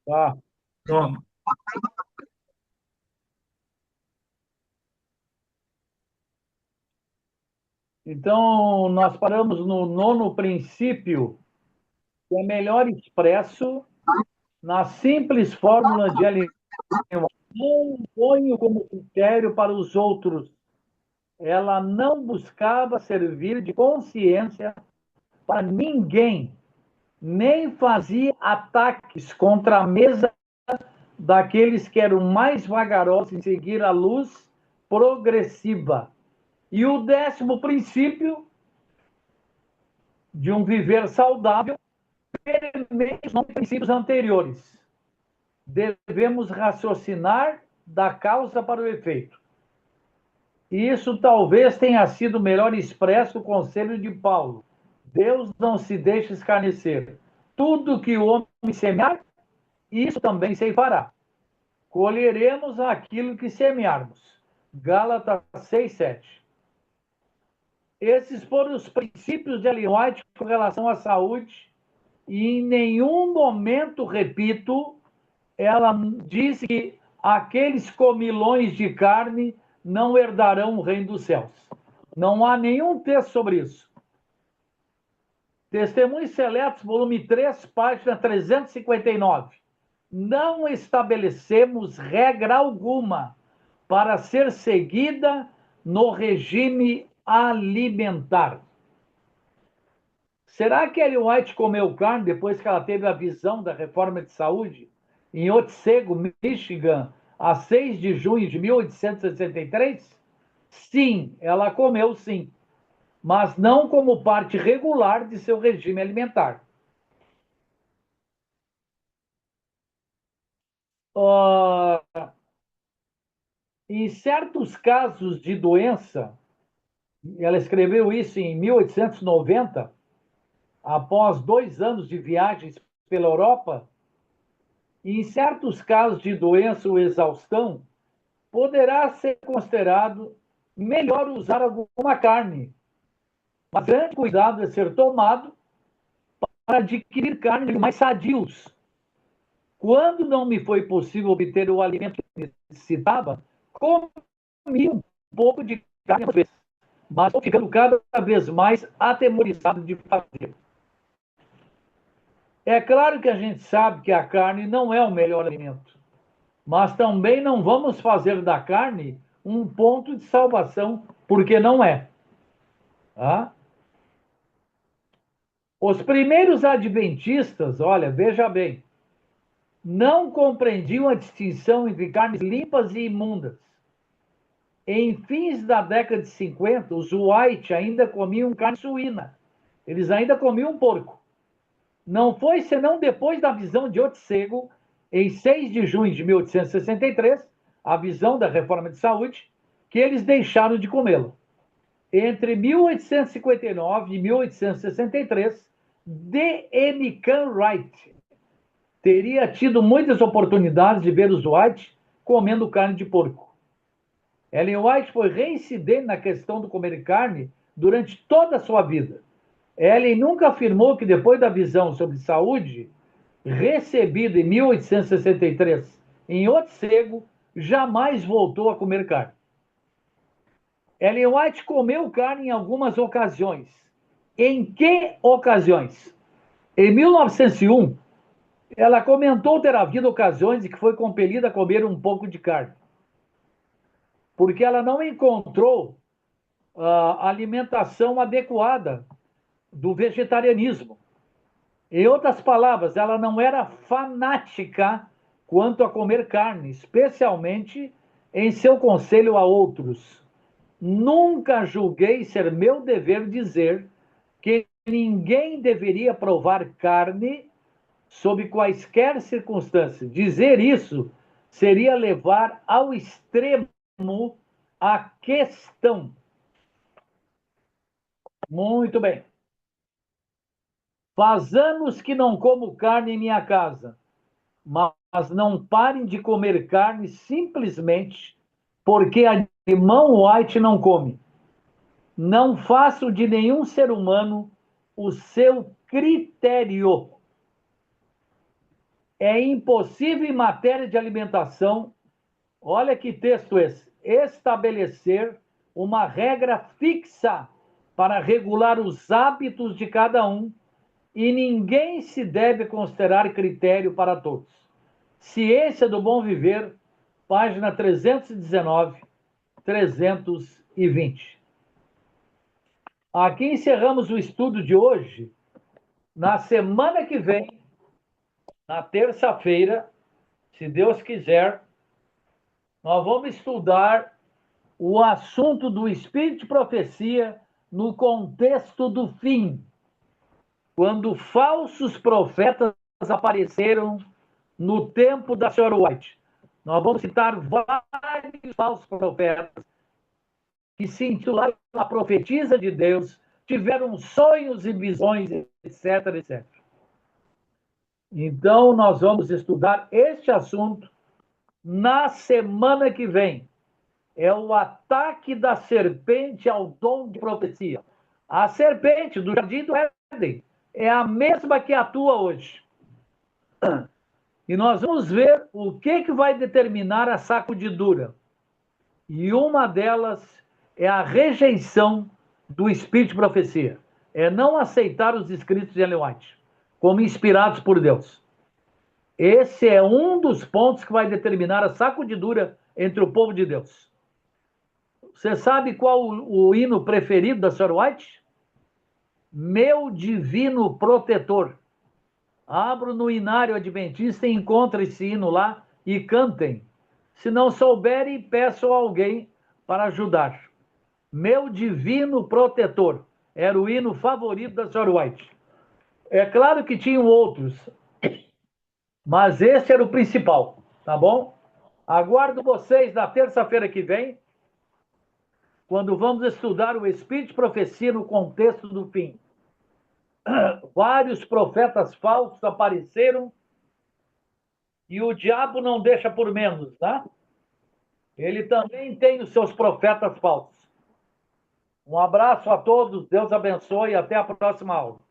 Tá, pronto. Então, nós paramos no nono princípio, que é melhor expresso na simples fórmula de alimento. Não ponho como critério para os outros. Ela não buscava servir de consciência para ninguém, nem fazia ataques contra a mesa daqueles que eram mais vagarosos em seguir a luz progressiva. E o décimo princípio de um viver saudável permeia os princípios anteriores. Devemos raciocinar da causa para o efeito. E isso talvez tenha sido melhor expresso no conselho de Paulo. Deus não se deixa escarnecer. Tudo que o homem semear, isso também se fará. Colheremos aquilo que semearmos. Gálatas 6:7. Esses foram os princípios de Ellen White com relação à saúde, e em nenhum momento, repito, ela disse que aqueles comilões de carne não herdarão o reino dos céus. Não há nenhum texto sobre isso. Testemunhos Seletos, volume 3, página 359. Não estabelecemos regra alguma para ser seguida no regime alimentar. Será que Ellen White comeu carne depois que ela teve a visão da reforma de saúde em Otsego, Michigan, a 6 de junho de 1863? Sim, ela comeu sim, mas não como parte regular de seu regime alimentar. Uh, em certos casos de doença, ela escreveu isso em 1890, após 2 anos de viagens pela Europa, e em certos casos de doença ou exaustão, poderá ser considerado melhor usar alguma carne. Mas grande cuidado é ser tomado para adquirir carne de mais sadios. Quando não me foi possível obter o alimento que necessitava, comi um pouco de carne às vezes, mas estou ficando cada vez mais atemorizado de fazer. É claro que a gente sabe que a carne não é o melhor alimento, mas também não vamos fazer da carne um ponto de salvação, porque não é. Tá? Os primeiros adventistas, olha, veja bem, não compreendiam a distinção entre carnes limpas e imundas. Em fins da década de 50, os White ainda comiam carne suína. Eles ainda comiam porco. Não foi senão depois da visão de Otsego, em 6 de junho de 1863, a visão da reforma de saúde, que eles deixaram de comê-lo. Entre 1859 e 1863, D. M. Wright teria tido muitas oportunidades de ver os White comendo carne de porco. Ellen White foi reincidente na questão do comer carne durante toda a sua vida. Ellen nunca afirmou que depois da visão sobre saúde, recebida em 1863 em Otsego, jamais voltou a comer carne. Ellen White comeu carne em algumas ocasiões. Em que ocasiões? Em 1901, ela comentou ter havido ocasiões em que foi compelida a comer um pouco de carne, porque ela não encontrou a alimentação adequada do vegetarianismo. Em outras palavras, ela não era fanática quanto a comer carne, especialmente em seu conselho a outros. Nunca julguei ser meu dever dizer que ninguém deveria provar carne sob quaisquer circunstâncias. Dizer isso seria levar ao extremo a questão. Muito bem. Faz anos que não como carne em minha casa, mas não parem de comer carne simplesmente porque a irmão White não come. Não faço de nenhum ser humano o seu critério. é impossível em matéria de alimentação, olha que texto esse, estabelecer uma regra fixa para regular os hábitos de cada um e ninguém se deve considerar critério para todos. Ciência do Bom Viver, página 319, 320. Aqui encerramos o estudo de hoje. Na semana que vem, na terça-feira, se Deus quiser, nós vamos estudar o assunto do Espírito de Profecia no contexto do fim, quando falsos profetas apareceram no tempo da senhora White. Nós vamos citar vários falsos profetas que se intitularam a profetisa de Deus, tiveram sonhos e visões, etc, etc. Então, nós vamos estudar este assunto na semana que vem. É o ataque da serpente ao dom de profecia. A serpente do Jardim do Éden é a mesma que atua hoje. E nós vamos ver o que vai determinar a sacudidura. E uma delas é a rejeição do espírito de profecia. É não aceitar os escritos de Ellen White como inspirados por Deus. Esse é um dos pontos que vai determinar a sacudidura entre o povo de Deus. Você sabe qual o hino preferido da Sra. White? Meu Divino Protetor. Abro no Inário Adventista e encontra esse hino lá e cantem. Se não souberem, peçam a alguém para ajudar. Meu Divino Protetor. Era o hino favorito da Sra. White. É claro que tinham outros, mas esse era o principal, tá bom? Aguardo vocês na terça-feira que vem, quando vamos estudar o Espírito de Profecia no contexto do fim. Vários profetas falsos apareceram e o diabo não deixa por menos, tá? Ele também tem os seus profetas falsos. Um abraço a todos, Deus abençoe e até a próxima aula.